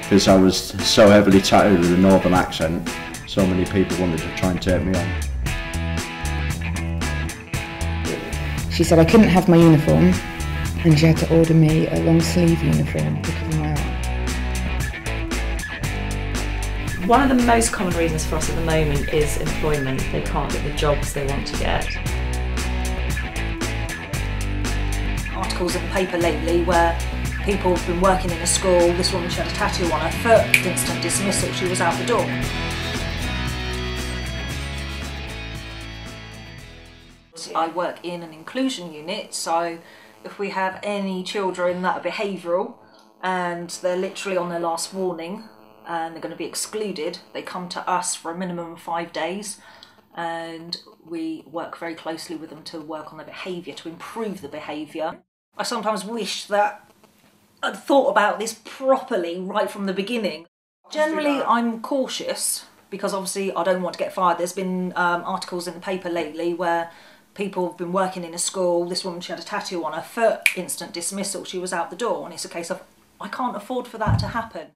because I was so heavily tattooed with a northern accent. So many people wanted to try and take me on. She said I couldn't have my uniform and she had to order me a long sleeve uniform to cover my arm. One of the most common reasons for us at the moment is employment. They can't get the jobs they want to get. Articles in the paper lately where people have been working in a school, this woman, she had a tattoo on her foot, instant dismissal, she was out the door. I work in an inclusion unit, so if we have any children that are behavioural and they're literally on their last warning and they're going to be excluded, they come to us for a minimum of 5 days and we work very closely with them to work on their behaviour, to improve the behaviour. I sometimes wish that I'd thought about this properly right from the beginning. Generally, I'm cautious because obviously I don't want to get fired. There's been articles in the paper lately where people have been working in a school, this woman, she had a tattoo on her foot, instant dismissal, she was out the door, and it's a case of, I can't afford for that to happen.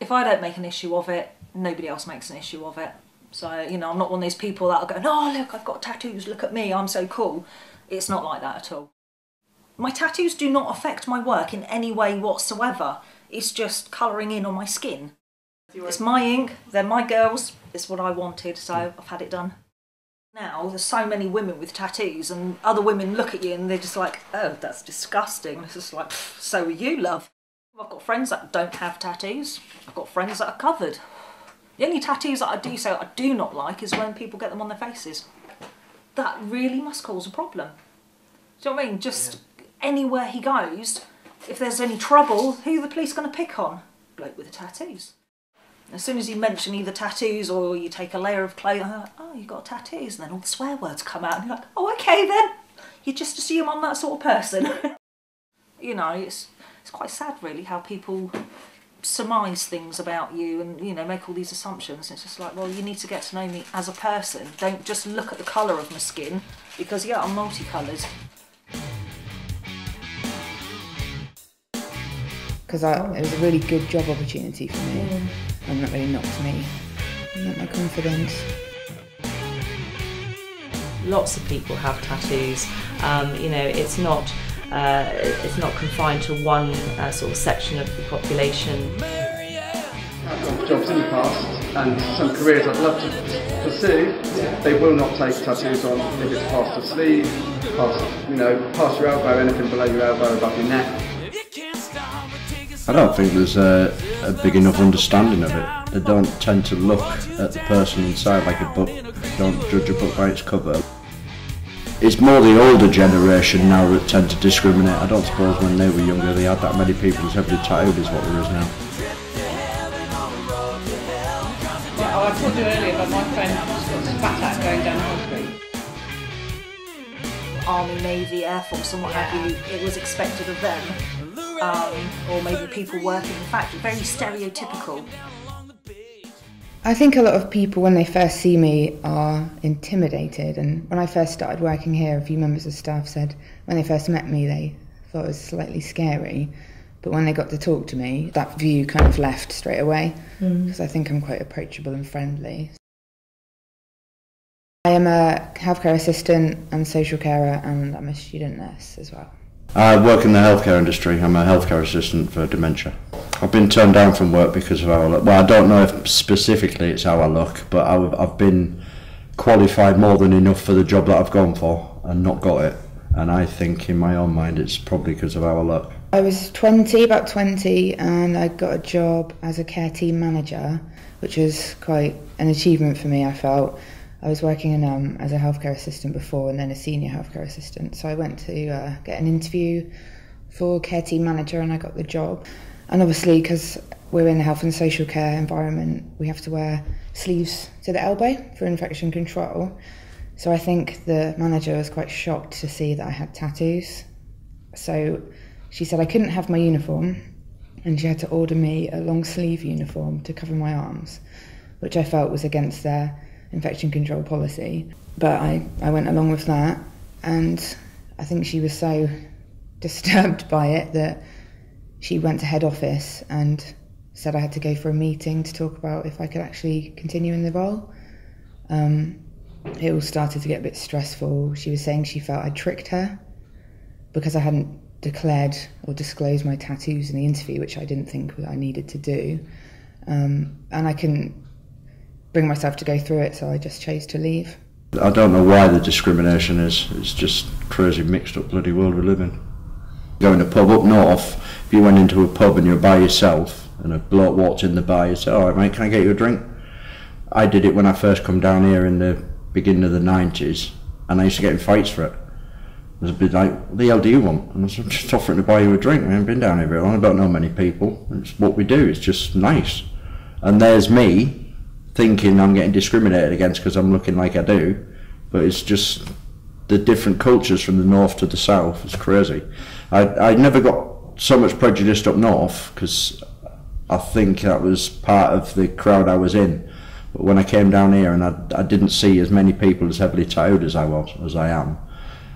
If I don't make an issue of it, nobody else makes an issue of it. So, you know, I'm not one of those people that are going, oh look, I've got tattoos, look at me, I'm so cool. It's not like that at all. My tattoos do not affect my work in any way whatsoever. It's just colouring in on my skin. It's my ink, they're my girls, it's what I wanted, so I've had it done. Now, there's so many women with tattoos and other women look at you and they're just like, oh, that's disgusting. It's just like, so are you, love. I've got friends that don't have tattoos. I've got friends that are covered. The only tattoos that I do say I do not like is when people get them on their faces. That really must cause a problem. Do you know what I mean? Just anywhere he goes, if there's any trouble, who are the police going to pick on? Bloke with the tattoos. As soon as you mention either tattoos or you take a layer of clothing, I'm like, oh, you've got tattoos, and then all the swear words come out, and you're like, oh, okay then. You just assume I'm that sort of person. You know, it's quite sad really how people surmise things about you and, you know, make all these assumptions. It's just like, well, you need to get to know me as a person. Don't just look at the colour of my skin, because yeah, I'm multicoloured. Because it was a really good job opportunity for me, and that really knocked me, knocked my confidence. Lots of people have tattoos. You know, it's not confined to one sort of section of the population. I've got jobs in the past and some careers I'd love to pursue. They will not take tattoos on if it's past the sleeve, past your elbow, anything below your elbow, above your neck. I don't think there's a big enough understanding of it. They don't tend to look at the person inside like a book. They don't judge a book by its cover. It's more the older generation now that tend to discriminate. I don't suppose when they were younger they had that many people as heavily tattooed as what there is now. Well, I told you earlier about my friend just got spat at going down High Street. Army, Navy, Air Force and what have you, it was expected of them. Or maybe people working in the factory, very stereotypical. I think a lot of people, when they first see me, are intimidated, and when I first started working here, a few members of staff said when they first met me they thought it was slightly scary, but when they got to talk to me, that view kind of left straight away, because I think I'm quite approachable and friendly. I am a healthcare assistant and social carer, and I'm a student nurse as well. I work in the healthcare industry. I'm a healthcare assistant for dementia. I've been turned down from work because of how I look. Well, I don't know if specifically it's how I look, but I've been qualified more than enough for the job that I've gone for and not got it. And I think in my own mind it's probably because of how I look. I was about 20, and I got a job as a care team manager, which was quite an achievement for me, I felt. I was working as a healthcare assistant before and then a senior healthcare assistant. So I went to get an interview for care team manager and I got the job. And obviously, because we're in the health and social care environment, we have to wear sleeves to the elbow for infection control. So I think the manager was quite shocked to see that I had tattoos. So she said I couldn't have my uniform and she had to order me a long sleeve uniform to cover my arms, which I felt was against their infection control policy. But I went along with that, and I think she was so disturbed by it that she went to head office and said I had to go for a meeting to talk about if I could actually continue in the role. It all started to get a bit stressful. She was saying she felt I'd tricked her because I hadn't declared or disclosed my tattoos in the interview, which I didn't think I needed to do. And I couldn't bring myself to go through it, so I just chose to leave. I don't know why the discrimination is. It's just crazy mixed up bloody world we live in. Going to a pub up north, if you went into a pub and you're by yourself and a bloke walked in the bar, you'd say, "All right mate, can I get you a drink?" I did it when I first come down here in the beginning of the 90s, and I used to get in fights for it. There's a bit like, "What the hell do you want?" And I said, "I'm just offering to buy you a drink. We haven't been down here very long. I don't know many people. It's what we do. It's just nice." And there's me thinking I'm getting discriminated against because I'm looking like I do, but it's just the different cultures from the north to the south. It's crazy. I never got so much prejudiced up north because I think that was part of the crowd I was in. But when I came down here and I didn't see as many people as heavily tattooed as I am,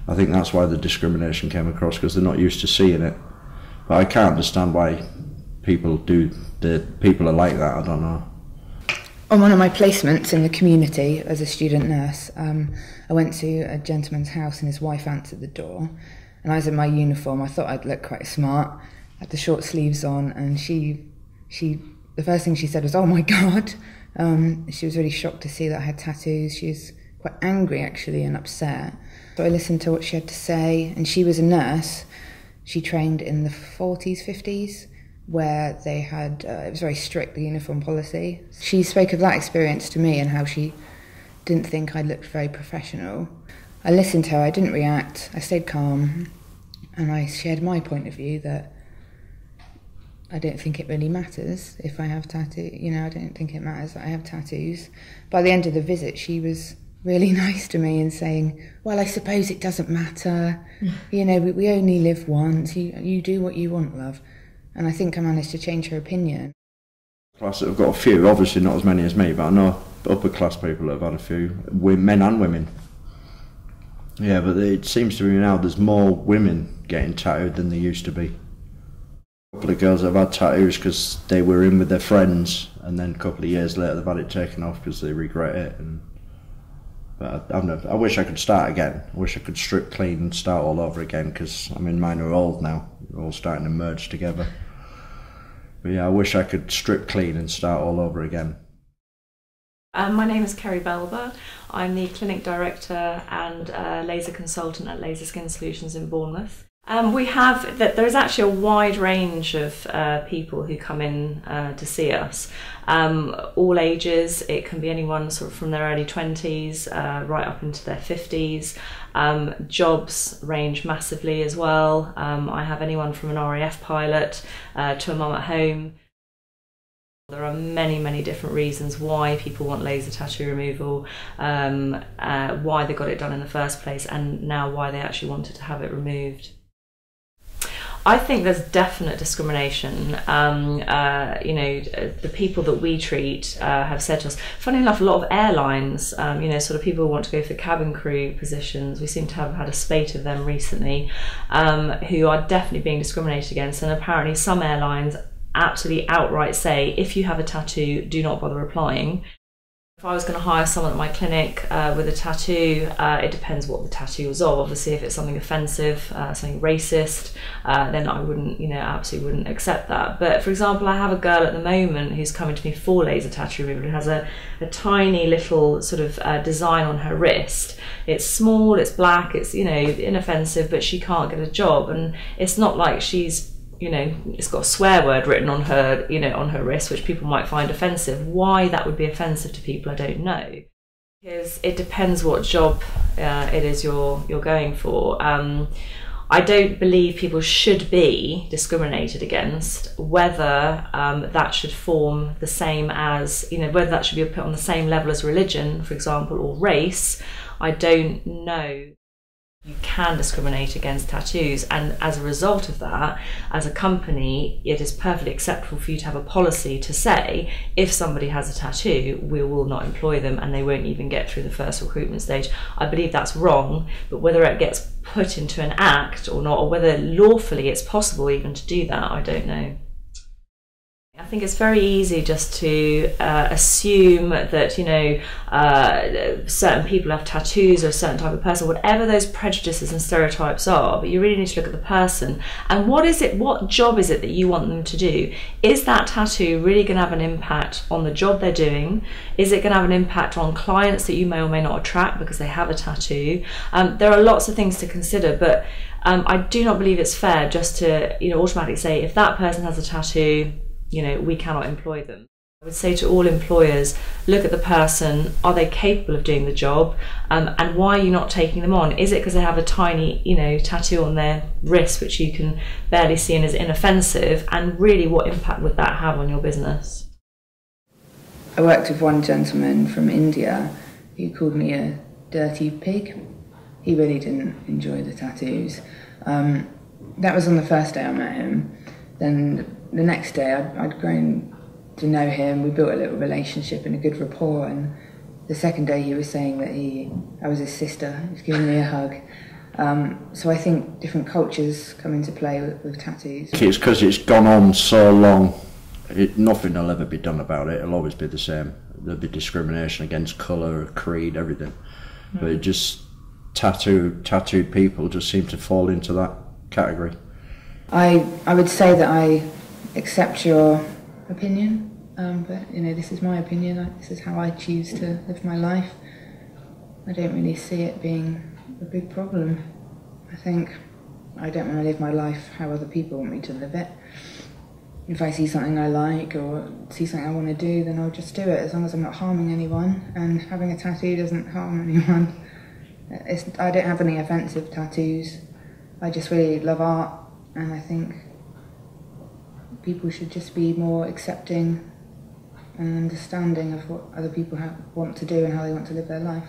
I think that's why the discrimination came across, because they're not used to seeing it. But I can't understand why people are like that. I don't know. On one of my placements in the community as a student nurse, I went to a gentleman's house and his wife answered the door, and I was in my uniform. I thought I'd look quite smart, had the short sleeves on, and the first thing she said was, "Oh my God." She was really shocked to see that I had tattoos. She was quite angry actually and upset. So I listened to what she had to say, and she was a nurse. She trained in the 40s, 50s, where they had, it was very strict, the uniform policy. She spoke of that experience to me and how she didn't think I looked very professional. I listened to her, I didn't react, I stayed calm, and I shared my point of view that I don't think it really matters if I have tattoos. I don't think it matters that I have tattoos. By the end of the visit, she was really nice to me and saying, "Well, I suppose it doesn't matter. We only live once. You do what you want, love." And I think I managed to change her opinion. Class that have got a few, obviously not as many as me, but I know upper class people that have had a few, men and women. Yeah, but it seems to me now there's more women getting tattooed than there used to be. A couple of girls that have had tattoos because they were in with their friends, and then a couple of years later they've had it taken off because they regret it. But I wish I could start again. I wish I could strip clean and start all over again, because mine are old now. They're all starting to merge together. But yeah, I wish I could strip clean and start all over again. My name is Kerry Belber. I'm the clinic director and laser consultant at Laser Skin Solutions in Bournemouth. There is actually a wide range of people who come in to see us. All ages. It can be anyone sort of from their early 20s right up into their 50s. Jobs range massively as well. I have anyone from an RAF pilot to a mum at home. There are many, many different reasons why people want laser tattoo removal, why they got it done in the first place, and now why they actually wanted to have it removed. I think there's definite discrimination. The people that we treat have said to us, funny enough, a lot of airlines, sort of people who want to go for cabin crew positions, we seem to have had a spate of them recently, who are definitely being discriminated against, and apparently some airlines absolutely outright say, if you have a tattoo, do not bother applying. If I was going to hire someone at my clinic with a tattoo, it depends what the tattoo was of. Obviously, if it's something offensive, something racist, then I wouldn't, absolutely wouldn't accept that. But for example, I have a girl at the moment who's coming to me for laser tattoo removal and has a tiny little sort of design on her wrist. It's small, it's black, it's inoffensive, but she can't get a job, and it's not like she's it's got a swear word written on her, on her wrist, which people might find offensive. Why that would be offensive to people, I don't know. Because it depends what job it is you're going for. I don't believe people should be discriminated against, whether that should form the same as, whether that should be put on the same level as religion, for example, or race. I don't know. You can discriminate against tattoos, and as a result of that, as a company, it is perfectly acceptable for you to have a policy to say, if somebody has a tattoo, we will not employ them, and they won't even get through the first recruitment stage. I believe that's wrong, but whether it gets put into an act or not, or whether lawfully it's possible even to do that, I don't know. I think it's very easy just to assume that, you know, certain people have tattoos or a certain type of person, whatever those prejudices and stereotypes are, but you really need to look at the person and what job is it that you want them to do? Is that tattoo really going to have an impact on the job they're doing? Is it going to have an impact on clients that you may or may not attract because they have a tattoo? There are lots of things to consider, but I do not believe it's fair just to, you know, automatically say if that person has a tattoo, you know, we cannot employ them. I would say to all employers, look at the person, are they capable of doing the job, and why are you not taking them on? Is it because they have a tiny, you know, tattoo on their wrist which you can barely see and is inoffensive, and really what impact would that have on your business? I worked with one gentleman from India who called me a dirty pig. He really didn't enjoy the tattoos. That was on the first day I met him. Then the next day I'd grown to know him, we built a little relationship and a good rapport, and the second day he was saying that I was his sister, he was giving me a hug. So I think different cultures come into play with tattoos. It's because it's gone on so long, nothing will ever be done about it, it'll always be the same. There'll be discrimination against colour, creed, everything. But it just, tattooed people just seem to fall into that category. I would say that I accept your opinion, but you know, this is my opinion, this is how I choose to live my life. I don't really see it being a big problem. I think I don't want to live my life how other people want me to live it. If I see something I like or see something I want to do, then I'll just do it, as long as I'm not harming anyone, and having a tattoo doesn't harm anyone. I don't have any offensive tattoos. I just really love art, and I think people should just be more accepting and understanding of what other people want to do and how they want to live their life.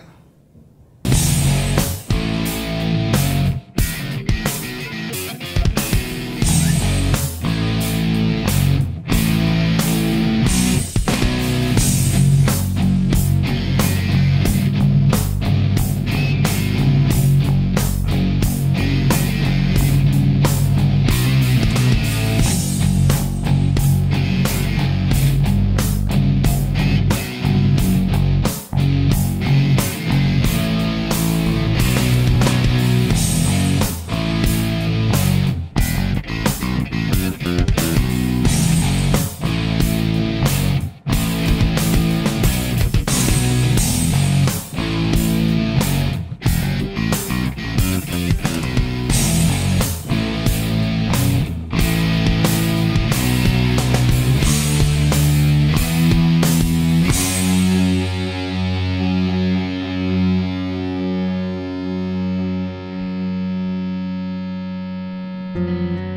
Thank you.